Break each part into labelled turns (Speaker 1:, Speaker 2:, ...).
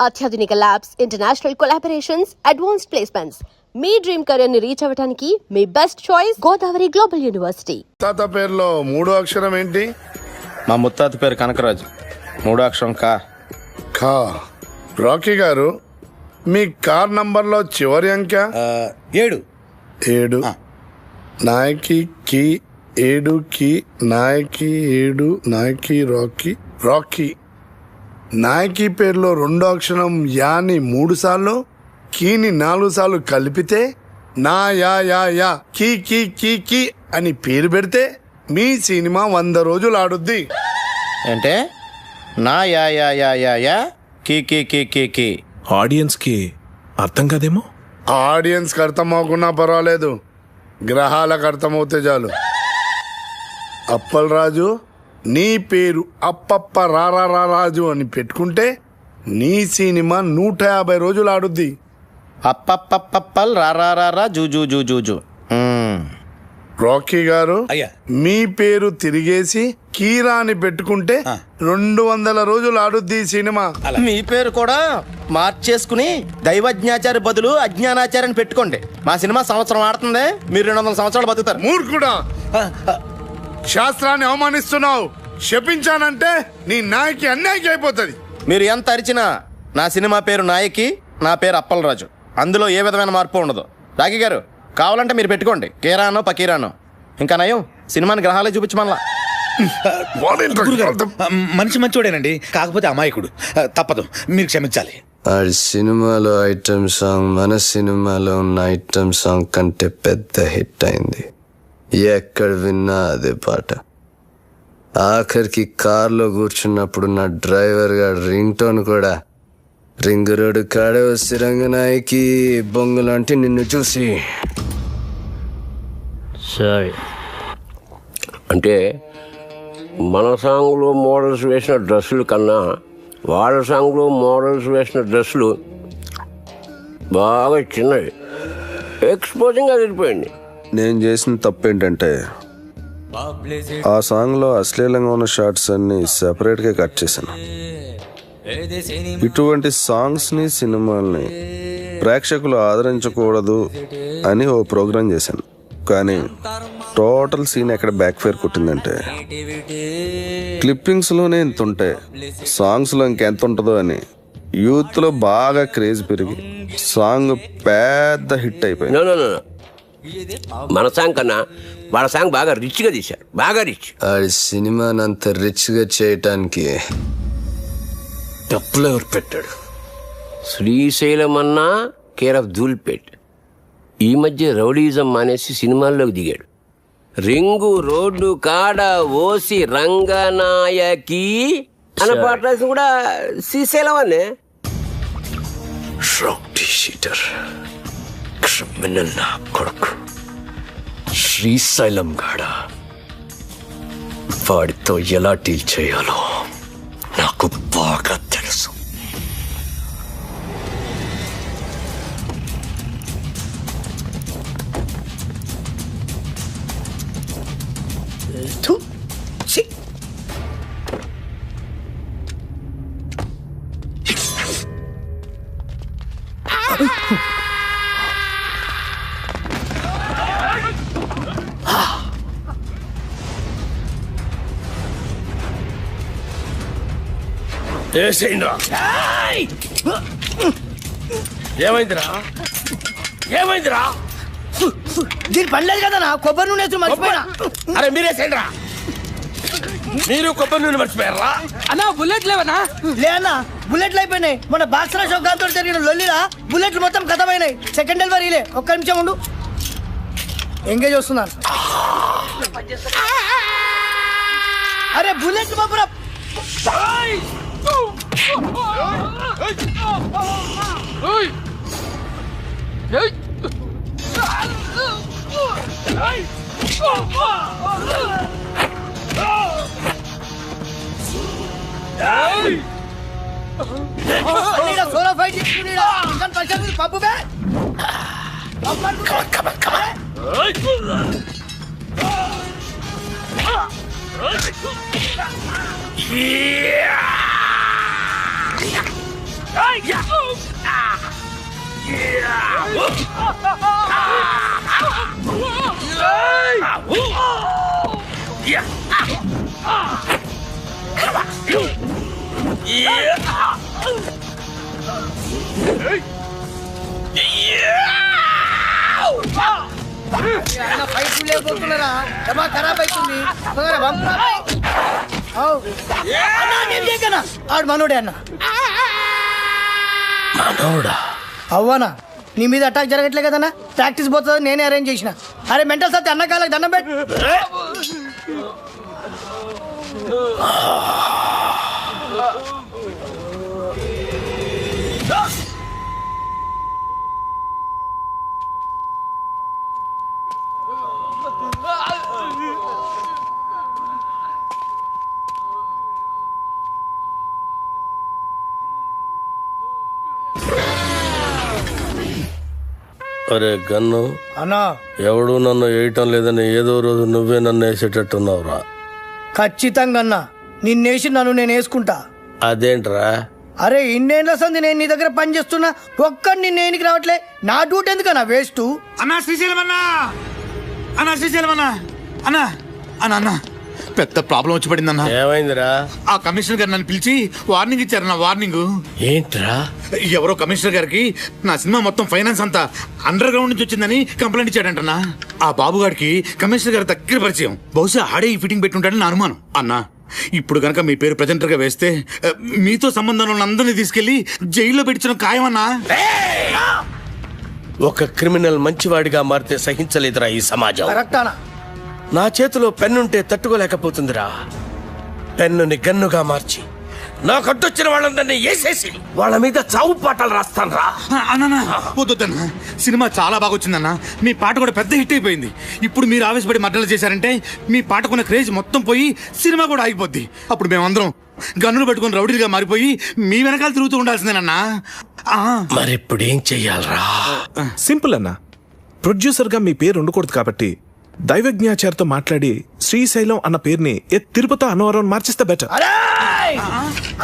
Speaker 1: అత్యాధునిక labs, international collaborations, advanced placements. మీ dream career ని రీచ్ అవ్వడానికి మీ best choice Godavari global university.
Speaker 2: తాత పేరులో మూడో అక్షరం ఏంటి?
Speaker 3: మా ముత్తాత పేరు కనకరాజు. మూడో అక్షరం కా.
Speaker 2: ఖా. రాకీ గారు, మీ కార్ నంబర్లో చివరి అంకె
Speaker 4: 7.
Speaker 2: 7. నాయకి కి 7 కి నాయకి 7 నాయకి రాకీ రాకీ. నాయకి పేరులో రెండో అక్షరం యాని 3 సార్లు, కీని 4 సార్లు కలిపితే నా యా యా యా కీ కీ కీ కీ అని పేరు పెడితే మీ సినిమా 100 రోజులు ఆడుద్ది.
Speaker 3: అంటే నా యా యా యా యా యా కీ కీ కీ కీ కీ.
Speaker 5: ఆడియన్స్ కి అర్థం కాదేమో.
Speaker 2: ఆడియన్స్కి అర్థం అవ్వకున్నా పర్వాలేదు, గ్రహాలకు అర్థమవుతే చాలు. అప్పలరాజు, నీ పేరు అప్పప్ప రారా రాజు అని పెట్టుకుంటే నీ సినిమా 150 రోజులు ఆడుద్ది.
Speaker 3: అప్పప్పప్పల్ రారా zoo zoo zoo zoo zoo.
Speaker 2: Rocky గారు,
Speaker 4: అయ్యా.
Speaker 2: మీ పేరు తిరిగేసి కీరా అని పెట్టుకుంటే 200 రోజులు ఆడుద్ది ఈ సినిమా.
Speaker 3: మీ పేరు కూడా మార్చేసుకుని దైవజ్ఞాచారి బదులు అజ్ఞానాచార్యని పెట్టుకోండి. మా సినిమా సంవత్సరం ఆడుతుంది, మీరు 200 సంవత్సరాలు బతుకుతారు.
Speaker 2: మూర్ఖుడా, శాస్త్రాన్ని అవమానిస్తున్నావు. శపించానంటే నీ నాయకి అన్యాయం అయిపోతుంది.
Speaker 3: మీరు ఎంత అరిచినా నా సినిమా పేరు నాయకి, నా పేరు అప్పలరాజు. అందులో ఏ విధమైన మార్పు ఉండదు. రాకీ గారు, కావాలంటే మీరు పెట్టుకోండి కీరానో పకీరానో. ఇంకా నయం, సినిమాని గ్రహాలే చూపించమల్లా.
Speaker 4: మనిషి మంచోడేనండి, కాకపోతే అమాయకుడు. తప్పదు, మీరు క్షమించాలి.
Speaker 6: ఆడి సినిమాలో ఐటమ్ సాంగ్ మన సినిమాలో ఉన్న ఐటమ్ సాంగ్ కంటే పెద్ద హిట్ అయింది. ఎక్కడ విన్నా అదే పాట. ఆఖరికి కార్లో కూర్చున్నప్పుడు నా డ్రైవర్ గారు రింగ్ టోన్ కూడా రింగ్ రోడ్డు కాడే వచ్చి రంగనాయకి బొంగులాంటి నిన్ను చూసి.
Speaker 7: సరే, అంటే మన సాంగ్లో మోడల్స్ వేసిన డ్రెస్సులు కన్నా వాళ్ళ సాంగ్లో మోడల్స్ వేసిన డ్రెస్సులు బాగా చిన్నవి, ఎక్స్పోజింగ్ అదిరిపోయింది.
Speaker 6: నేను చేసిన తప్పేంటంటే ఆ సాంగ్లో అశ్లీలంగా ఉన్న షార్ట్స్ అన్ని సెపరేట్గా కట్ చేశాను. ఇటువంటి సాంగ్స్ని సినిమాల్ని ప్రేక్షకులు ఆదరించకూడదు అని ఓ ప్రోగ్రాం చేశాను. కానీ టోటల్ సీన్ ఎక్కడ బ్యాక్ ఫైర్ కొట్టిందంటే క్లిప్పింగ్స్లోనే ఇంత ఉంటే సాంగ్స్లో ఇంకెంత ఉంటుందో అని యూత్లో బాగా క్రేజ్ పెరిగి సాంగ్ పెద్ద హిట్ అయిపోయింది.
Speaker 7: మన సాంగ్ కన్నా వాళ్ళ సాంగ్ బాగా రిచ్గా తీశారు, బాగా రిచ్.
Speaker 6: ఆడి సినిమాని అంత రిచ్గా చేయటానికి
Speaker 7: డబ్బులు ఎవరు పెట్టాడు? శ్రీశైలం అన్నా కేర్ ఆఫ్ ధూల్పేట్. ఈ మధ్య రౌడీజం మానేసి సినిమాల్లోకి దిగాడు. రింగు రోడ్డు కాడ ఓసి రంగనాయకి అన్న పాట రాసి కూడా శ్రీశైలం అనే.
Speaker 6: రౌడీ షీటర్, క్రిమినల్ నా కొడుకు శ్రీశైలం గాడ. వాడితో ఎలా డీల్ చేయాలో నాకు బాగా తెలుసు.
Speaker 2: ఏమైందిరా? ఏమైందిరా?
Speaker 8: దీని పనిలేదు కదా, కొబ్బరి నూనె మర్చిపోయినా.
Speaker 2: అరే మీరేసేంద్రా, మీరు కొబ్బరి నూనె మర్చిపోయారా?
Speaker 8: అన్నా బుల్లెట్ లేవనా? లే అన్నా, బుల్లెట్లు అయిపోయినాయి. మన బాక్సరా షోకాంతో జరిగిన లొల్లిలా బుల్లెట్లు మొత్తం ఖతమైనాయి. సెకండ్ డెలివరీలే. ఒక్క నిమిషం ఉండు, ఎంగేజ్ వస్తున్నాను. అరే బుల్లెట్ బాబురా. సోలో ఫైట్ పప్పు ఫైట్ లేకపోతున్నారా డబ్బా ఖరాబ్ అవుతుంది ఆడు మనోడే అన్న అవ్వనా నీ మీద అటాక్ జరగట్లే కదన్నా ప్రాక్టీస్ పోతుంది నేనే అరేంజ్ చేసిన అరే మెంటల్ సత్తి అన్న కాళ్ళకి దండం పెట్టు
Speaker 9: అరే గన్ను
Speaker 8: అన్నా
Speaker 9: ఎవడు నన్ను వేయటం లేదని ఏదో రోజు నువ్వే నన్ను వేసేటట్టున్నావురా.
Speaker 8: ఖచ్చితంగా అన్నా నిన్నేసి నన్ను నేను వేసుకుంటా.
Speaker 9: అదేంట్రా?
Speaker 8: అరే ఇన్నేళ్ళ సంది నేను నీ దగ్గర పని చేస్తున్నా ఒక్కడిని నేనికి రావట్లే. నా డ్యూటీ ఎందుకన్నా వేస్ట్?
Speaker 4: అన్నా శ్రీశైలం అన్నా, అన్నా శ్రీశైలం అన్నా, అన్నా అన్నా అన్నా పెద్ద ప్రాబ్లం వచ్చి పడింది అన్నా.
Speaker 9: ఏమైందిరా?
Speaker 4: ఆ కమిషనర్ గారు నన్ను పిలిచి వార్నింగ్ ఇచ్చారన్నా. వార్నింగ్
Speaker 9: ఏంట్రా?
Speaker 4: ఎవరో కమిషనర్ గారికి నా సినిమా మొత్తం ఫైనాన్స్ అంతా అండర్ గ్రౌండ్ నుంచి వచ్చిందని కంప్లైంట్ ఇచ్చాడంటన్నా. ఆ బాబు గారికి కమిషనర్ గారి దగ్గర పరిచయం. బహుశా ఆడే ఈ ఫిట్టింగ్ పెట్టుంటాడని నా అనుమానం. అన్నా ఇప్పుడు కనుక మీ పేరు ప్రెజెంటర్ గా వేస్తే మీతో సంబంధం ఉన్న అందరినీ తీసుకెళ్లి జైల్లో పెట్టించడం ఖాయమన్నా.
Speaker 9: ఒక క్రిమినల్ మంచివాడిగా మారితే సహించలేదురా ఈ సమాజం.
Speaker 8: కరెక్టానా?
Speaker 9: నా చేతిలో పెన్నుంటే తట్టుకోలేకపోతుందిరా. పెన్నుని గన్నుగా మార్చి నాకు అడ్డొచ్చిన వాళ్ళందరినీ వేసేసి వాళ్ళ మీద చావు పాటలు రాస్తాను రా.
Speaker 4: అన్నా వద్దన్నా, సినిమా చాలా బాగా వచ్చిందన్నా. మీ పాట కూడా పెద్ద హిట్ అయిపోయింది. ఇప్పుడు మీరు ఆవేశపడి మర్డర్లు చేశారంటే మీ పాటకున్న క్రేజ్ మొత్తం పోయి సినిమా కూడా ఆగిపోద్ది. అప్పుడు మేమందరం గన్నులు పెట్టుకుని రౌడీలుగా మారిపోయి మీ వెనకాల తిరుగుతూ ఉండాల్సిందేనన్నా.
Speaker 9: మరి ఇప్పుడు ఏం చెయ్యాలరా?
Speaker 5: సింపుల్ అన్న. ప్రొడ్యూసర్ గా మీ పేరు ఉండకూడదు కాబట్టి దైవజ్ఞాచారితో మాట్లాడి శ్రీశైలం అన్న పేరుని తిరుపతి అన్నవరం మార్చిస్తే బెటర్.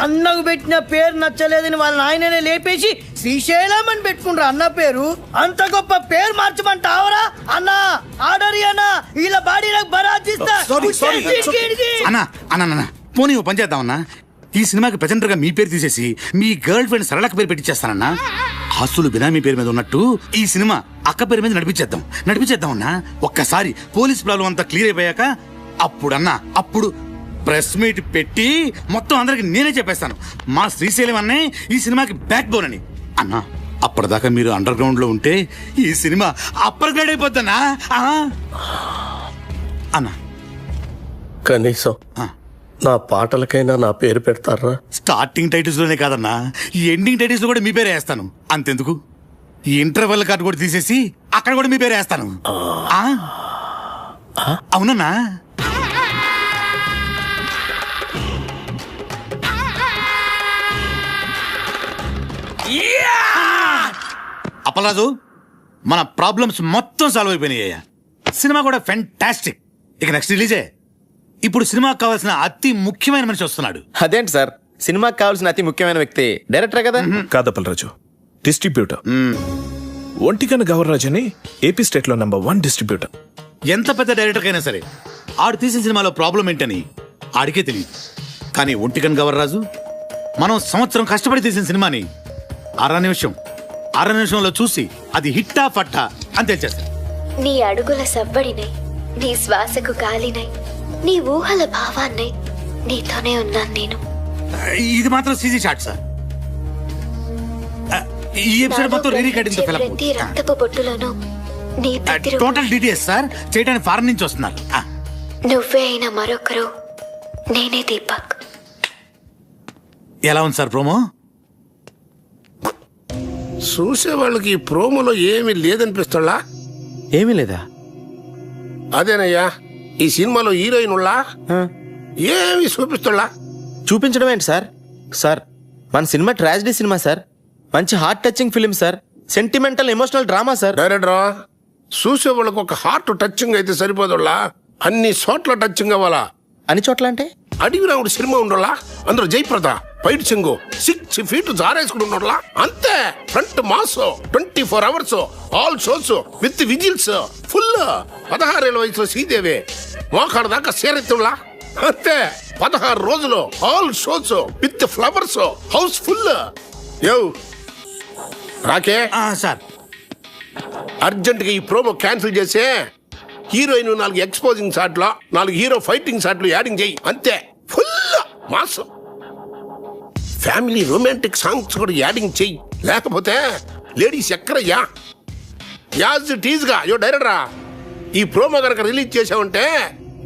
Speaker 8: అన్నకు పెట్టిన పేరు నచ్చలేదని వాళ్ళ నాయననే లేపేసి శ్రీశైలం అని పెట్టుకుంటారు అన్న పేరు. అంత గొప్ప పేరు మార్చమంటావరా అన్న? ఆర్డర్ అన్నా వీళ్ళ బాడీ నాకు బరాజిస్తా.
Speaker 4: అన్నా అన్నా పోనీ ఓ పని చేద్దామన్నా. ఈ సినిమాకి ప్రెజెంటర్ గా మీ పేరు తీసేసి మీ గర్ల్ ఫ్రెండ్ సరళక పేరు పెట్టించేస్తానన్నా. ఆస్తులు బినామీ పేరు మీద ఉన్నట్టు ఈ సినిమా అక్క పేరు మీద నడిపించేద్దాం అన్నా. ఒక్కసారి పోలీస్ ప్రాబ్లం అంతా క్లియర్ అయిపోయాక అప్పుడు ప్రెస్ మీట్ పెట్టి మొత్తం అందరికి నేనే చెప్పేస్తాను మా శ్రీశైలం అన్నే ఈ సినిమాకి బ్యాక్ బోన్ అని. అన్నా అప్పటిదాకా మీరు అండర్ గ్రౌండ్ లో ఉంటే ఈ సినిమా అప్పర్ గ్రేడ్ అయిపోద్దన్నా. అన్నా
Speaker 9: కనీసం నా పాటలకైనా నా పేరు పెడతారా?
Speaker 4: స్టార్టింగ్ టైటిల్స్ లోనే కాదన్నా, ఈ ఎండింగ్ టైటిల్స్ లో కూడా మీ పేరే వేస్తాను. అంతెందుకు ఈ ఇంటర్వెల్ కార్డు కూడా తీసేసి అక్కడ కూడా మీ పేరే వేస్తాను. అవునన్నా? అప్పలరాజు మన ప్రాబ్లమ్స్ మొత్తం సాల్వ్ అయిపోయినాయ్యా. సినిమా కూడా ఫెంటాస్టిక్. ఇక నెక్స్ట్ రిలీజే. ఇప్పుడు సినిమాకి కావాల్సిన అతి ముఖ్యమైన మనిషి వస్తున్నాడు.
Speaker 3: అదేంటి సార్, సినిమాకి కావాల్సిన అతి ముఖ్యమైన వ్యక్తి డైరెక్టర్ కదా?
Speaker 5: కాదప్పలరాజు, డిస్ట్రిబ్యూటర్. ఒంటికన్ గవర్రాజ్ అని ఏపీ స్టేట్ లో #1 డిస్ట్రిబ్యూటర్.
Speaker 4: ఎంత పెద్ద డైరెక్టర్ అయినా సరే ఆడు తీసిన సినిమాలో ప్రాబ్లం ఏంటని ఆడికే తెలియదు. కానీ ఒంటికన్ గవర్రాజు మనం సంవత్సరం కష్టపడి తీసిన సినిమాని అర నిమిషంలో చూసి అది హిట్టా ఫట్టా అని తెచ్చేస్తాడు.
Speaker 10: నీ అడుగుల సవ్వడినై, నీ శ్వాసకు గాలినై, నీ ఊహల భావాన్నై నీతోనే ఉన్నాను నేను.
Speaker 4: ఇది మాత్రం సీజీ షాట్ సార్. ఈ ఎపిసోడ్ మొత్తం రీ రికార్డింగ్ తో ఫిలప్.
Speaker 10: ప్రతి రక్తపు బొట్టులోనూ నీ ప్రతిరూపం.
Speaker 4: టోటల్ డీటెయిల్స్ సార్ చేయడానికి ఫారెన్ నుంచి వస్తున్నారు.
Speaker 10: నువ్వే అయిన మరొకరు నేనే దీపక్.
Speaker 4: ఎలా ఉంది సార్ ప్రోమో?
Speaker 2: చూసే వాళ్ళకి ఈ ప్రోమోలో ఏమీ లేదనిపిస్తాడా?
Speaker 3: ఏమీ లేదా?
Speaker 2: అదేనయ్యా, ఈ సినిమాలో హీరోయిన్ ఉళ్ళా ఏమి చూపిస్తాడా?
Speaker 3: చూపించడం ఏంటి సార్? సార్ మన సినిమా ట్రాజడీ సినిమా సార్. మంచి heart touching film sir. Sentimental emotional drama sir.
Speaker 2: డైరెక్టరా, చూసే వాళ్ళకి ఒక హార్ట్ టచింగ్ అయితే సరిపోదుళ్ళా, అన్ని చోట్ల టచింగ్ అవ్వాలా.
Speaker 3: అన్ని చోట్ల అంటే
Speaker 11: అడవి రాముడు సినిమా ఉండలా, అందులో జయప్రద పైట్ చెంగు 6 feet జారేసుకుని ఉండలా, అంతే. Front mass 24 hours all shows with whistles full. 16 ఏళ్ళ వయసులో శ్రీదేవి మోకాడు దాకా సేరెత్తులా, అంతే. 16 రోజులు all shows with flowers house full. యో రాకే
Speaker 4: సార్,
Speaker 11: అర్జెంట్ గా ఈ ప్రోమో క్యాన్సిల్ చేసే హీరోయిన్ 4 ఎక్స్పోజింగ్ షాట్లు, 4 హీరో ఫైటింగ్ షాట్లు యాడింగ్ చేయి, అంతే. Full mass. Family romantic songs కూడా యాడింగ్ చెయ్యి, లేకపోతే లేడీస్ ఎక్కడయ్యా. యాజ్ టీజ్ గా యో డైరెక్టరా, ఈ ప్రోమో కనుక రిలీజ్ చేసావంటే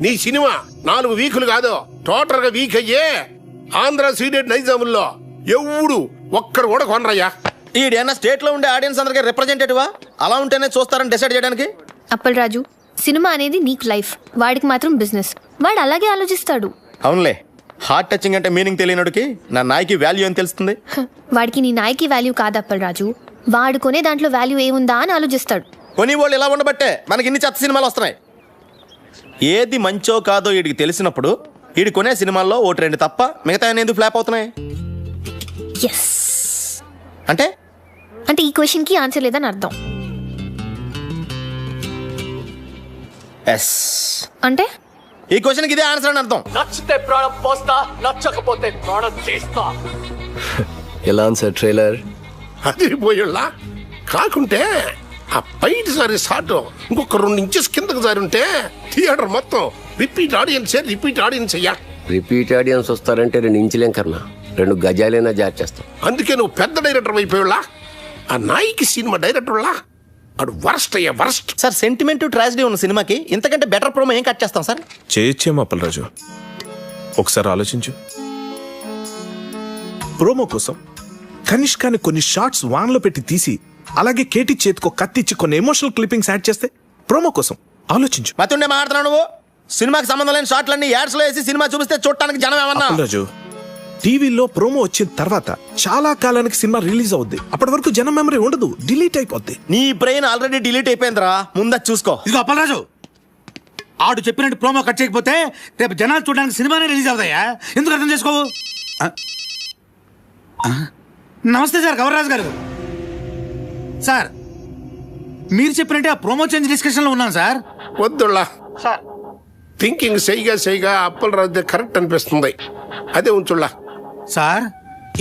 Speaker 11: నీ సినిమా 4 వీకులు కాదు టోటల్ గా వీక్ అయ్యే ఆంధ్ర సీడెడ్ నైజాముల్లో ఎవడు ఒక్కడు కూడా కొనరయ్యా.
Speaker 3: ఈడేనా స్టేట్ లో ఉండే ఆడియన్స్ అందరికీ రిప్రజెంటేటివా? అలా ఉంటేనే చూస్తారని డిసైడ్ చేయడానికి.
Speaker 12: అప్పల్ రాజు, సినిమా అనేది నీకు లైఫ్, వాడికి మాత్రం బిజినెస్. వాడు అలాగే ఆలోచిస్తాడు.
Speaker 3: అవునులే, హార్ట్ టచింగ్ అంటే మీనింగ్ తెలియనోడికి నా నాయకి వాల్యూ అని తెలుస్తుంది.
Speaker 12: వాడికి నీ నాయకి వాల్యూ కాదు అప్పల్ రాజు, వాడు కొనే దాంట్లో వాల్యూ ఏముందా అని ఆలోచిస్తాడు.
Speaker 3: కొని వాళ్ళు ఇలా ఉండబట్టే మనకి ఇన్ని చెత్త సినిమాలు వస్తున్నాయి. ఏది మంచో కాదో వీడికి తెలిసినప్పుడు వీడి కొనే సినిమాల్లో 1-2 తప్ప మిగతా ఎందుకు ఫ్లాప్ అవుతున్నాయి?
Speaker 12: ఎస్
Speaker 3: అంటే
Speaker 12: అంటే ఈ క్వశ్చన్ కి ఆన్సర్ లేదని అర్థం.
Speaker 3: ఎస్
Speaker 12: అంటే
Speaker 3: ఈ క్వశ్చన్ కి ఇదే ఆన్సర్ అని అర్థం.
Speaker 9: నచ్చితే ప్రాణం పోస్తా, నచ్చకపోతే ప్రాణం చేస్తా.
Speaker 6: ఎలా సార్ ట్రైలర్?
Speaker 11: అదిరిపోయేలా కాకుంటే ఆ పైట్ సారి షాట్ ఇంకొక 2 inches కిందకు జారి ఉంటే థియేటర్ మొత్తం రిపీట్ ఆడియన్స్ అయ్యా.
Speaker 7: రిపీట్ ఆడియన్స్ వస్తారంటే 2 ఇంచులేం కర్మ, 2 గజాలైనా జార్ చేస్తాం.
Speaker 11: అందుకే నువ్వు పెద్ద డైరెక్టర్ అయిపోయేలా. ఆ నాయికి సినిమా డైరెక్టర్లా అడు వరస్ట్ అయ్యా, వరస్ట్.
Speaker 3: సార్ సెంటిమెంట్ ట్రాజడీ ఉన్న సినిమాకి ఇంతకంటే బెటర్ ప్రోమో ఏం కట్ చేస్తాం సార్?
Speaker 5: చేయొచ్చేమో అప్పలరాజు, ఒకసారి ఆలోచించు. ప్రోమో కోసం కనిష్కాని కొన్ని షార్ట్స్ వాన్లో పెట్టి తీసి అలాగే కేటీ చేతికో కత్తిచ్చి కొన్ని ఎమోషనల్ క్లిప్పింగ్స్ యాడ్ చేస్తే ప్రోమో కోసం ఆలోచించు.
Speaker 3: మతుండే మాట్లాడుతున్నావు నువ్వు. సినిమాకి సంబంధం లేని షాట్లన్నీ యాడ్స్ లో వేసి సినిమా చూపిస్తే చూడటానికి జనం ఏమన్నా?
Speaker 5: అప్పలరాజు, టీవీలో ప్రోమో వచ్చిన తర్వాత చాలా కాలానికి సినిమా రిలీజ్ అవుద్ది. అప్పటి వరకు జనం మెమరీ ఉండదు, డిలీట్ అయిపోద్ది.
Speaker 3: నీ బ్రెయిన్ ఆల్రెడీ డిలీట్ అయిపోయిందిరా, ముందా చూసుకో.
Speaker 4: ఇదిగో అప్పలరాజు, ఆడు చెప్పినట్టు ప్రోమో కట్ చేయకపోతే రేపు జనాలు చూడడానికి సినిమానే రిలీజ్ అవుతాయా? ఎందుకు అర్థం చేసుకోవు? నమస్తే సార్, గవర్రాజు గారు. సార్, మీరు చెప్పినట్టే ఆ ప్రోమో చేంజ్ డిస్కషన్ లో ఉన్నాను సార్.
Speaker 11: వద్దులా థింకింగ్ సైగా అప్పలరాజు కరెక్ట్ అనిపిస్తుంది, అదే ఉంచుళ్ళా.
Speaker 4: సార్,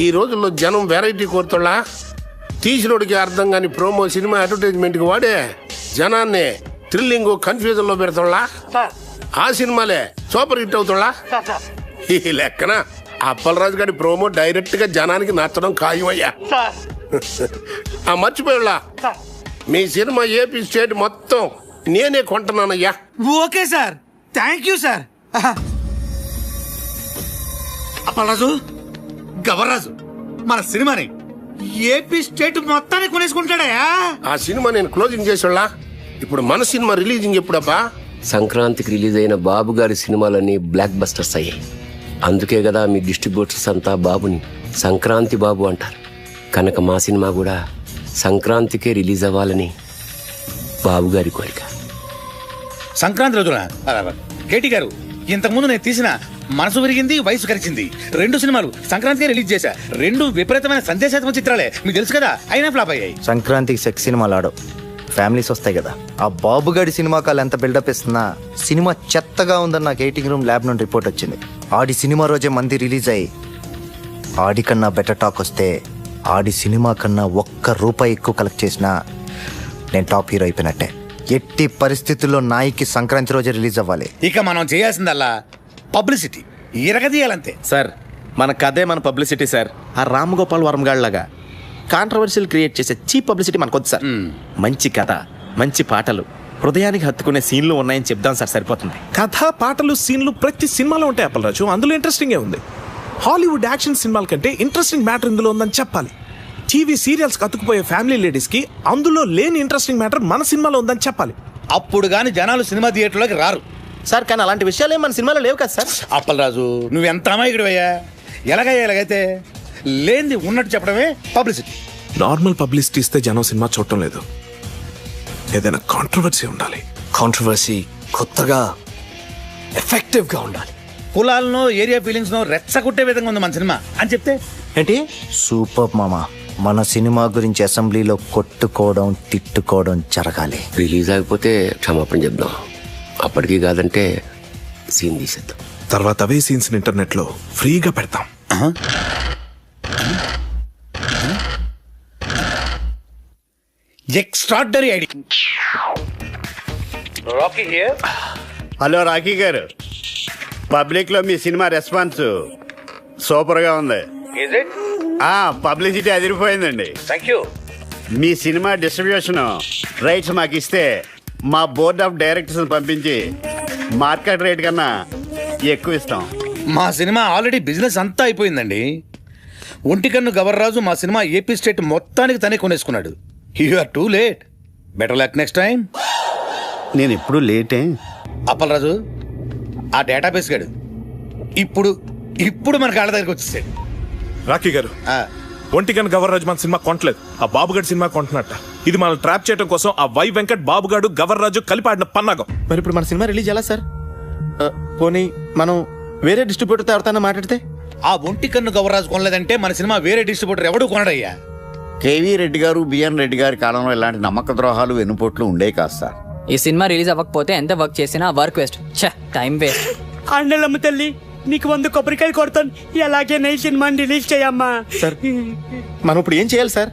Speaker 11: ఈ రోజుల్లో జనం వెరైటీ కోరుతుళ్ళా. తీసినోడికి అర్థం కాని ప్రోమో సినిమా అడ్వర్టైజ్మెంట్కి వాడే జనాన్ని థ్రిల్లింగ్ కన్ఫ్యూజన్ లో పెడుతుళ్ళా. ఆ సినిమాలే సూపర్ హిట్ అవుతుళ్ళా. ఈ లెక్కన అప్పలరాజు గారి ప్రోమో డైరెక్ట్ గా జనానికి నచ్చడం ఖాయమయ్యా. మర్చిపోయాళ్ళా, మీ సినిమా ఏపీ స్టేట్ మొత్తం నేనే కొంటున్నానయ్యా.
Speaker 4: Okay sir, thank you sir. Appalaraju, Gavarraju మన సినిమాని ఏపీ స్టేట్ మొత్తాన్ని కొనేసుకుంటాడయా.
Speaker 11: ఆ సినిమా నేను క్లోజింగ్ చేసేళ్ళా. ఇప్పుడు మన సినిమా రిలీజింగ్ ఎప్పుడబ్బా?
Speaker 7: సంక్రాంతికి రిలీజ్ అయిన బాబు గారి సినిమాలన్నీ బ్లాక్ బస్టర్స్ అయ్యాయి. అందుకే కదా మీ డిస్ట్రిబ్యూటర్స్ అంతా బాబుని సంక్రాంతి బాబు అంటారు. కనుక మా సినిమా కూడా సంక్రాంతికే రిలీజ్ అవ్వాలని బాబు గారి కోరిక.
Speaker 4: సంక్రాంతి రోజున కేటీ గారు, ఇంతకుముందు నేను తీసిన మనసు విరిగింది వయసు కరిచింది 2 సినిమాలు సంక్రాంతికే రిలీజ్ చేశా. 2 విపరీతమైన సందేశాత్మక చిత్రాలే, మీకు తెలుసు కదా, అయినా ఫ్లాప్ అయ్యాయి.
Speaker 13: సంక్రాంతికి సెక్స్ సినిమాలు ఆడవు, ఫ్యామిలీస్ వస్తాయి కదా. ఆ బాబుగాడి సినిమాకి వాళ్ళు ఎంత బిల్డప్ ఇస్తున్నా సినిమా చెత్తగా ఉందని నాకు ఎయిటింగ్ రూమ్ ల్యాబ్ నుండి రిపోర్ట్ వచ్చింది. ఆడి సినిమా రోజే మంది రిలీజ్ అయ్యి ఆడి కన్నా బెటర్ టాక్ వస్తే ఆడి సినిమా కన్నా ₹1 ఎక్కువ కలెక్ట్ చేసినా నేను టాప్ హీరో అయిపోయినట్టే. ఎట్టి పరిస్థితుల్లో నాయికి సంక్రాంతి రోజే రిలీజ్ అవ్వాలి.
Speaker 4: ఇక మనం చేయాల్సిందల్లా పబ్లిసిటీ ఇరగదీయాలంతే.
Speaker 3: సార్, మన కథే మన పబ్లిసిటీ సార్. ఆ రామ్ గోపాల్ వర్మ గాళ్ళగా కాంట్రవర్షియల్ క్రియేట్ చేసే చీప్ పబ్లిసిటీ మనకొద్దు సార్. మంచి కథ, మంచి పాటలు, హృదయానికి హత్తుకునే సీన్లు ఉన్నాయని చెప్దాం సార్, సరిపోతుంది.
Speaker 5: కథ, పాటలు, సీన్లు ప్రతి సినిమాలో ఉంటాయి అప్పలరాజు. అందులో ఇంట్రెస్టింగే ఉంది. హాలీవుడ్ యాక్షన్ సినిమాల కంటే ఇంట్రెస్టింగ్ మ్యాటర్ ఇందులో ఉందని చెప్పాలి. టీవీ సీరియల్స్ కతుకుపోయే ఫ్యామిలీ లేడీస్ కి అందులో లేని ఇంట్రెస్టింగ్ మ్యాటర్ మన సినిమాలో ఉందని చెప్పాలి.
Speaker 4: అప్పుడు గాని జనాలు సినిమా థియేటర్లోకి రారు
Speaker 3: సార్. కానీ అలాంటి విషయాలు మన సినిమాలో లేవు కదా సార్.
Speaker 4: అప్పలరాజు, నువ్వెంత అమాయకుడివయ్యా. ఎలాగైతే లేనిది ఉన్నట్టు చెప్పడమే పబ్లిసిటీ.
Speaker 5: నార్మల్ పబ్లిసిటీ ఇస్తే జనం సినిమా చూడటం లేదు. ఏదైనా కాంట్రవర్సీ ఉండాలి.
Speaker 6: కాంట్రవర్సీ కొత్తగా ఎఫెక్టివ్ గా ఉండాలి.
Speaker 4: కులాలను ఏరియా ఫీలింగ్స్ రెచ్చగొట్టే విధంగా ఉంది మన సినిమా అని చెప్తే
Speaker 3: ఏంటి?
Speaker 13: సూపర్ మామ. మన సినిమా గురించి అసెంబ్లీలో కొట్టుకోవడం తిట్టుకోవడం జరగాలి.
Speaker 7: రిలీజ్ అయిపోతే క్షమాపణ చెప్దాం, అప్పటికి కాదంటే సీన్ తీసేద్దాం.
Speaker 5: తర్వాత అవే సీన్స్ ఇంటర్నెట్ లో ఫ్రీగా పెడతాం.
Speaker 4: Extraordinary idea. Rocky here.
Speaker 14: Hello Rocky garu, public లో మీ సినిమా రెస్పాన్స్ సూపర్ గా ఉంది. పబ్లిసిటీ అదిరిపోయిందండి.
Speaker 4: Thank you.
Speaker 14: మీ సినిమా డిస్ట్రిబ్యూషన్ రైట్స్ మాకు ఇస్తే మా బోర్డ్ ఆఫ్ డైరెక్టర్స్ పంపించి మార్కెట్ రేట్ కన్నా ఎక్కువ ఇస్తాం.
Speaker 4: మా సినిమా ఆల్రెడీ బిజినెస్ అంతా అయిపోయిందండి. ఒంటికన్ను గవర్రాజు మా సినిమా ఏపీ స్టేట్ మొత్తానికి తనే కొనేసుకున్నాడు. You are too late. Better luck next time.
Speaker 14: నేను ఎప్పుడు లేటే.
Speaker 4: అప్పలరాజు, ఆ డేటాబేస్ గాడు ఇప్పుడు మన కాళ్ళ దగ్గరికి వచ్చేసాడు.
Speaker 5: రాకీ గారు, ఒంటికన్ గవర్రాజు మన సినిమా కొంటలేదు, ఆ బాబుగాడి సినిమా కొంటున్నట్ట. ఇది మనం ట్రాప్ చేయడం కోసం ఆ వై వెంకట్ బాబుగాడు గవర్రాజు కలిపి ఆడిన పన్నాగం.
Speaker 3: మరి ఇప్పుడు మన సినిమా రిలీజ్ ఎలా సార్? పోనీ మనం వేరే డిస్ట్రిబ్యూటర్తో ఎవరితో మాట్లాడితే?
Speaker 4: ఆ ఒంటికన్ను గవర్రాజు కొనలేదంటే మన సినిమా వేరే డిస్ట్రిబ్యూటర్ ఎవడు కొనడయ్యా.
Speaker 14: కేవీ రెడ్డి గారు, బిఎన్ రెడ్డి గారి కాలంలో ఇలాంటి నమ్మక ద్రోహాలు వెన్నుపోట్లు ఉండేవి కాదు సార్.
Speaker 15: ఈ సినిమా రిలీజ్ అవ్వకపోతే ఎంత వర్క్ చేసినా వర్క్ వేస్ట్, టైం వేస్ట్.
Speaker 8: అండలమ్మ తల్లి, నీకు 100 కొబ్బరికాయలు కొడతాను. ఎలాగే నై సినిమాని రిలీజ్ చేయమ్మా.
Speaker 3: సార్ మనం ఇప్పుడు ఏం చేయాలి సార్?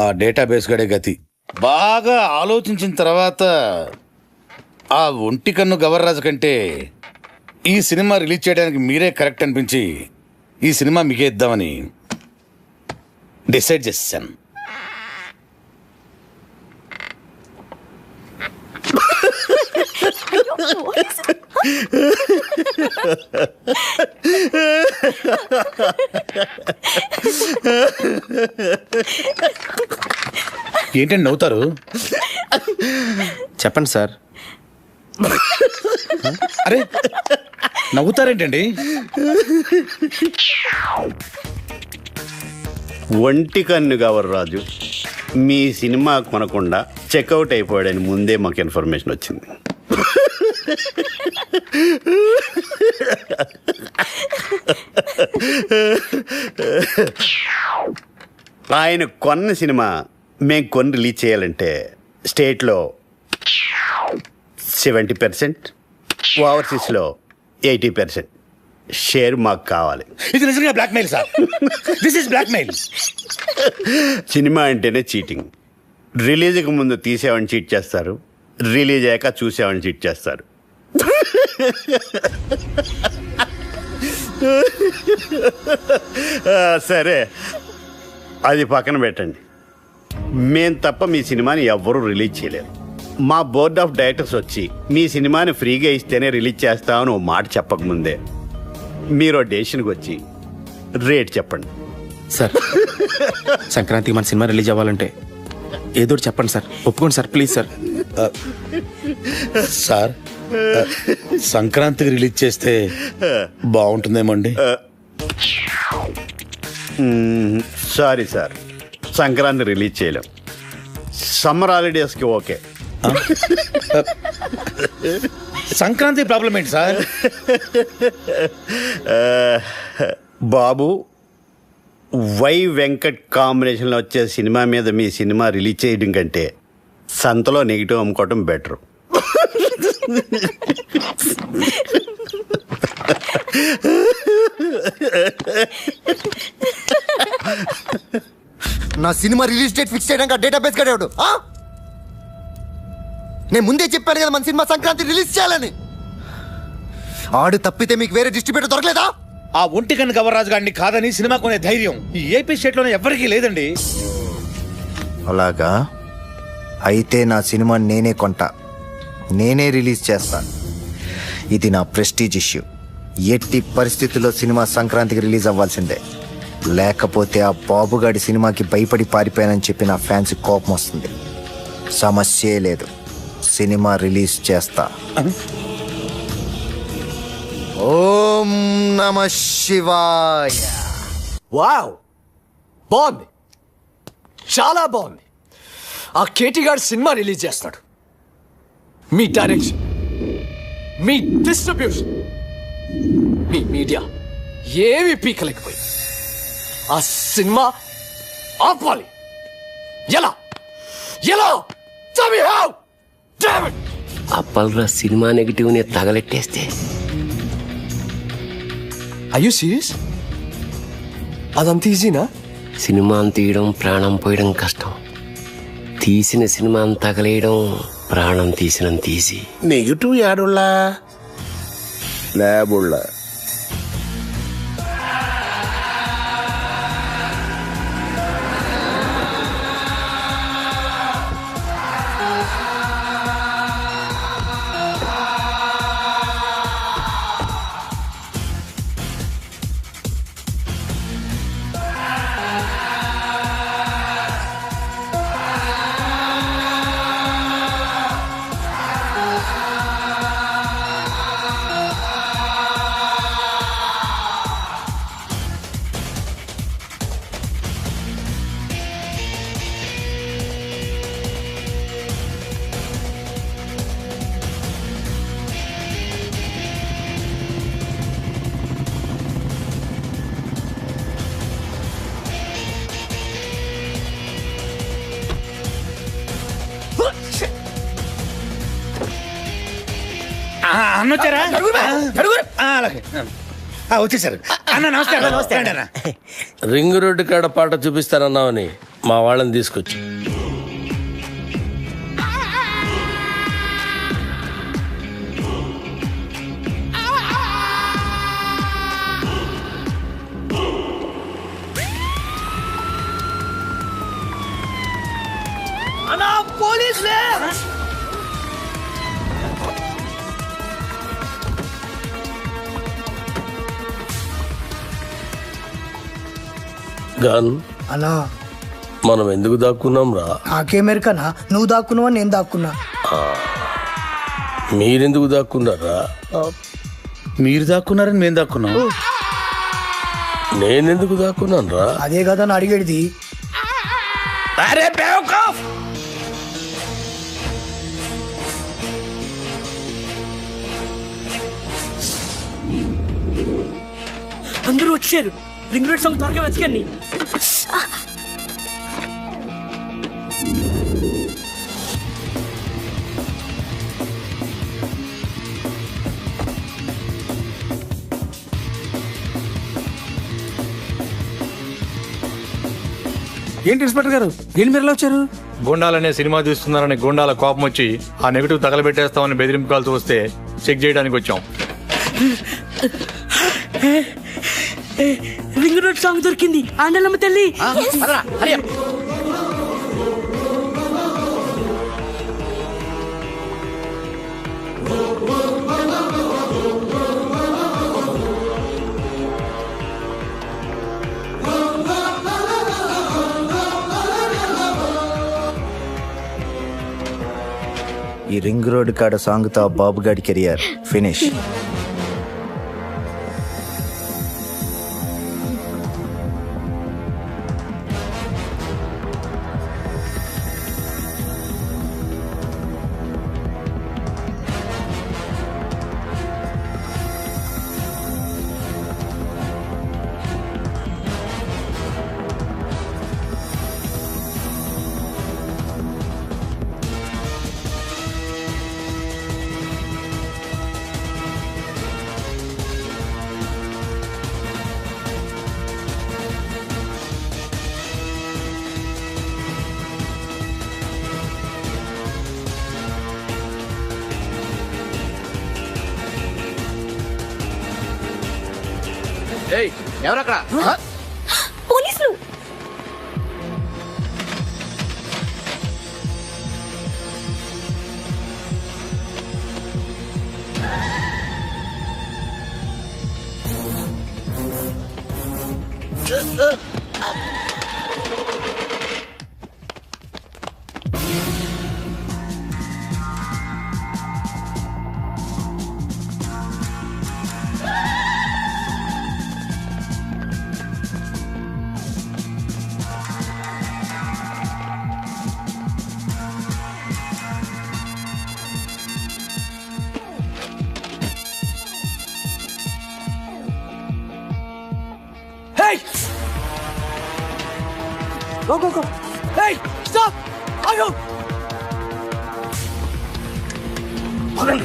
Speaker 4: ఆ డేటాబేస్ గడే గతి. బాగా ఆలోచించిన తర్వాత ఆ ఒంటికన్ను గవర్రాజు కంటే ఈ సినిమా రిలీజ్ చేయడానికి మీరే కరెక్ట్ అనిపించి ఈ సినిమా మీకే ఇద్దామని డిసైడ్ చేశాను. ఏంటండి నవ్వుతారు?
Speaker 3: చెప్పండి సార్.
Speaker 4: అరే నవ్వుతారేంటండి?
Speaker 14: ఒంటికన్ను గవర్రాజు మీ సినిమా కొనకుండా చెక్అవుట్ అయిపోయాడని ముందే మాకు ఇన్ఫర్మేషన్ వచ్చింది. ఆయన కొన్న సినిమా మేము కొని రిలీజ్ చేయాలంటే స్టేట్లో 70%, ఓవర్సీస్లో 80% షేర్ మాకు కావాలి.
Speaker 4: ఇది నిజంగా blackmail sir. This is blackmail.
Speaker 14: Cinema అంటేనే చీటింగ్. రిలీజ్కి ముందు తీసేవాడిని చీట్ చేస్తారు, రిలీజ్ అయ్యాక చూసేవాడిని చీట్ చేస్తారు. సరే, అది పక్కన పెట్టండి. మేం తప్ప మీ సినిమాని ఎవ్వరూ రిలీజ్ చేయలేరు. మా బోర్డ్ ఆఫ్ డైరెక్టర్స్ వచ్చి మీ సినిమాని ఫ్రీగా ఇస్తేనే రిలీజ్ చేస్తామని ఓ మాట చెప్పకముందే మీరు డెసిషన్కి వచ్చి రేట్ చెప్పండి.
Speaker 3: సార్ సంక్రాంతికి మన సినిమా రిలీజ్ అవ్వాలంటే ఏదో చెప్పండి సార్. ఒప్పుకోండి సార్, ప్లీజ్ సార్.
Speaker 4: సార్ సంక్రాంతికి రిలీజ్ చేస్తే బాగుంటుందేమో అండి.
Speaker 14: సారీ సార్, సంక్రాంతి రిలీజ్ చేయలేం. సమ్మర్ హాలిడేస్కి ఓకే.
Speaker 4: సంక్రాంతి ప్రాబ్లం ఏంటి సార్?
Speaker 14: బాబు, వై వెంకట్ కాంబినేషన్లో వచ్చే సినిమా మీద మీ సినిమా రిలీజ్ చేయడం కంటే సంతలో నెగిటివ్ అమ్ముకోవటం బెటర్.
Speaker 13: నా సినిమా రిలీజ్ డేట్ ఫిక్స్ చేయడానికి డేటాబేస్ గడేవాడు. నేను ముందే చెప్పాను కదా మన సినిమా సంక్రాంతి రిలీజ్ చేయాలని. ఆడు తప్పితే మీకు వేరే డిస్ట్రిబ్యూటర్ దొరకలేదా?
Speaker 4: ఆ ఒంటికన్ను గవర్రాజు గారిని కాదని సినిమా కొనే ధైర్యం ఈ ఏపీ స్టేట్లోనే ఎవరికీ లేదండి.
Speaker 13: అలాగా? అయితే నా సినిమా నేనే కొంటా, నేనే రిలీజ్ చేస్తాను. ఇది నా ప్రెస్టీజ్ ఇష్యూ. ఎట్టి పరిస్థితుల్లో సినిమా సంక్రాంతికి రిలీజ్ అవ్వాల్సిందే. లేకపోతే ఆ బాబుగాడి సినిమాకి భయపడి పారిపోయానని చెప్పి నా ఫ్యాన్స్ కోపం వస్తుంది. సమస్యే లేదు, సినిమా రిలీజ్ చేస్తా. ఓం నమ శివాయ.
Speaker 9: వావ్, బాగుంది, చాలా బాగుంది. ఆ కేటీ గారు సినిమా రిలీజ్ చేస్తాడు. మీ డైరెక్షన్, మీ డిస్ట్రిబ్యూషన్, మీ మీడియా ఏమి పీకలేకపోయి ఆ సినిమా ఆపాలి. ఎలా ఎలా
Speaker 7: అప్పల్రా సినిమా నెగిటివ్ ని తగలెట్టేస్తే.
Speaker 9: అయ్యో సీరియస్? అదంత ఈజీనా?
Speaker 7: సినిమాని తీయడం ప్రాణం పోయడం కష్టం, తీసిన సినిమాని తగలేయడం ప్రాణం తీసినంత ఈజీ.
Speaker 11: నెగిటివ్ యాడుల్లా
Speaker 14: ల్యాబుల్లా
Speaker 4: అన్నొచ్చారా? అలాగే వచ్చేసారు అన్న. నమస్కారం.
Speaker 9: రింగ్ రోడ్డు కాడ పాట చూపిస్తానన్నావని మా వాళ్ళని తీసుకొచ్చి
Speaker 8: అన్నా పోలీసులే.
Speaker 9: గన్
Speaker 8: అన్నా
Speaker 9: మనం ఎందుకు దాక్కున్నాం రా?
Speaker 8: నాకేమెరకనా? నువ్వు దాక్కున్నావా నేను దాక్కున్నా?
Speaker 9: మీరెందుకు దాక్కున్నారా?
Speaker 4: మీరు దాక్కున్నారని మేము దాక్కున్నాం.
Speaker 9: నేనెందుకు దాక్కున్నాను రా?
Speaker 8: అదే కదా అని అడిగేది.
Speaker 9: అరే బేవకాఫ్!
Speaker 8: అందరూ వచ్చారు. రింగ్ రోడ్ సాంగ్ త్వరగా వెతకండి.
Speaker 4: ఏంటి ఇన్స్పెక్టర్ గారు ఏంటి మీరు ఎలా వచ్చారు?
Speaker 16: గుండాలనే సినిమా తీస్తున్నారని గుండాల కోపం వచ్చి ఆ నెగిటివ్ తగలబెట్టేస్తామని బెదిరింపు కాల్సి వస్తే చెక్ చేయడానికి వచ్చాం.
Speaker 8: రింగ్ రోడ్ సాంగ్ దొరికింది. ఆండలమ్మ తల్లి.
Speaker 13: ఈ రింగ్ రోడ్ కాడ సాంగ్తో ఆ బాబు గాడి కెరియర్ ఫినిష్.
Speaker 3: ఎవరక్కడ?
Speaker 12: పోలీసులు.
Speaker 9: Go go go hey stop ఆగు పదండి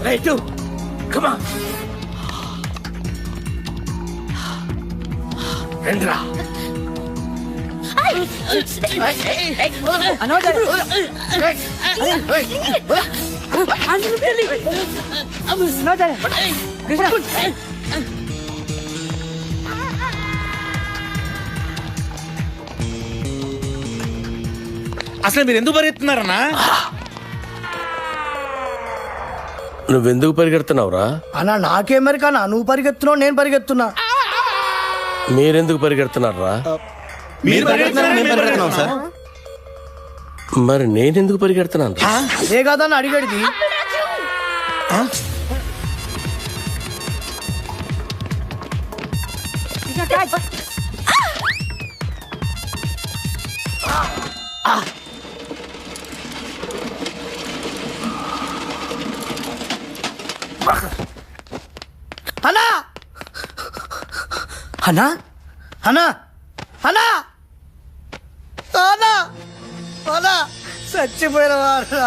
Speaker 9: రైట్ కమ్ ఆన్ రండిరా
Speaker 4: అసలు మీరు ఎందుకు పరిగెత్తున్నారన్నా?
Speaker 9: నువ్వెందుకు పరిగెడుతున్నావురా?
Speaker 8: అన్నా నాకేమరికన్నా నువ్వు పరిగెత్తున్నావు నేను పరిగెత్తున్నా.
Speaker 9: మీరెందుకు పరిగెడుతున్నారా? మరి నేనెందుకు పరిగెడుతున్నాను?
Speaker 8: ఏ కాదని అడిగడిది. అన్నా అన్నా అన్నా అన్నా అన్నా అన్నా చచ్చిపోయిన వారా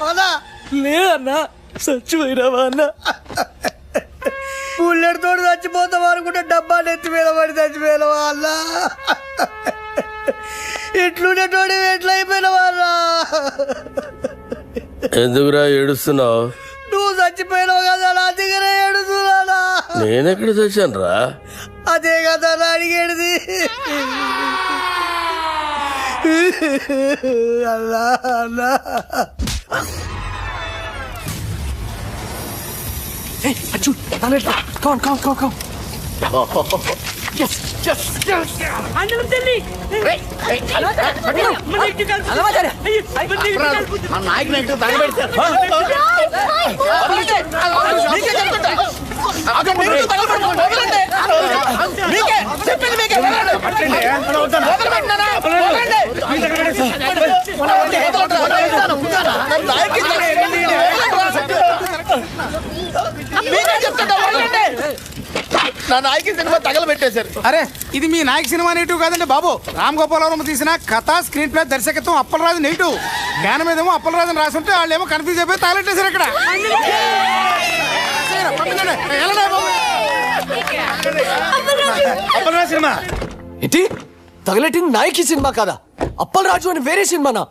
Speaker 8: అన్నా లేదన్నా చచ్చిపోయినావా అన్నా బుల్లెట్ తోడు చచ్చిపోతాం అనుకుంటే డబ్బాలు ఎత్తిపోయిన పడి చచ్చిపోయినవా అన్నా ఇట్లుండేటోడి ఎట్లయిపోయినవా అన్నా
Speaker 9: ఎందుకురా ఏడుస్తున్నావు?
Speaker 8: నువ్వు చచ్చిపోయినావు కదా నా దగ్గర ఏడుస్తున్నానా?
Speaker 9: నేనెక్కడ చచ్చాను రా?
Speaker 8: అదే కదా నా అడిగేది. అల్లా అల్లా
Speaker 3: నా నాయకి సినిమా తగలబెట్టేశారు.
Speaker 4: అరే ఇది మీ నాయక్ సినిమా నెగిటివ్ కాదండి బాబు. రామ్ గోపాల్ వర్మ తీసిన కథ, స్క్రీన్ ప్లే, దర్శకత్వం అప్పలరాజు నెగిటివ్. జ్ఞానం మీదేమో అప్పలరాజు రాసి ఉంటే వాళ్ళు ఏమో కన్ఫ్యూజ్ అయిపోయి తగలెట్టేశారు ఇక్కడ. అప్పలరాజు సినిమా
Speaker 9: ఏంటి తగలెట్టిన నాయకి సినిమా కాదా? అప్పల్ రాజు అని వేరే సినిమానా?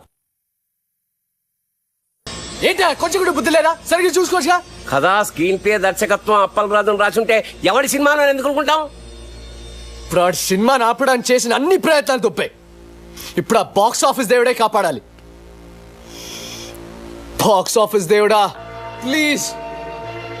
Speaker 9: ఏంటి కొంచెం కూడా బుద్ధి లేదా? సరిగ్గా చూసుకోవచ్చుగా.
Speaker 7: కథ, స్క్రీన్ ప్లే, దర్శకత్వం అప్పలరాజు రాసుంటే ఎవరి సినిమాలో ఎందుకు అనుకుంటాం?
Speaker 9: ఇప్పుడు ఆ సినిమాని ఆపడానికి చేసిన అన్ని ప్రయత్నాలు తప్పాయి. ఇప్పుడు ఆ బాక్స్ ఆఫీస్ దేవుడే కాపాడాలి. బాక్స్ ఆఫీస్ దేవుడా ప్లీజ్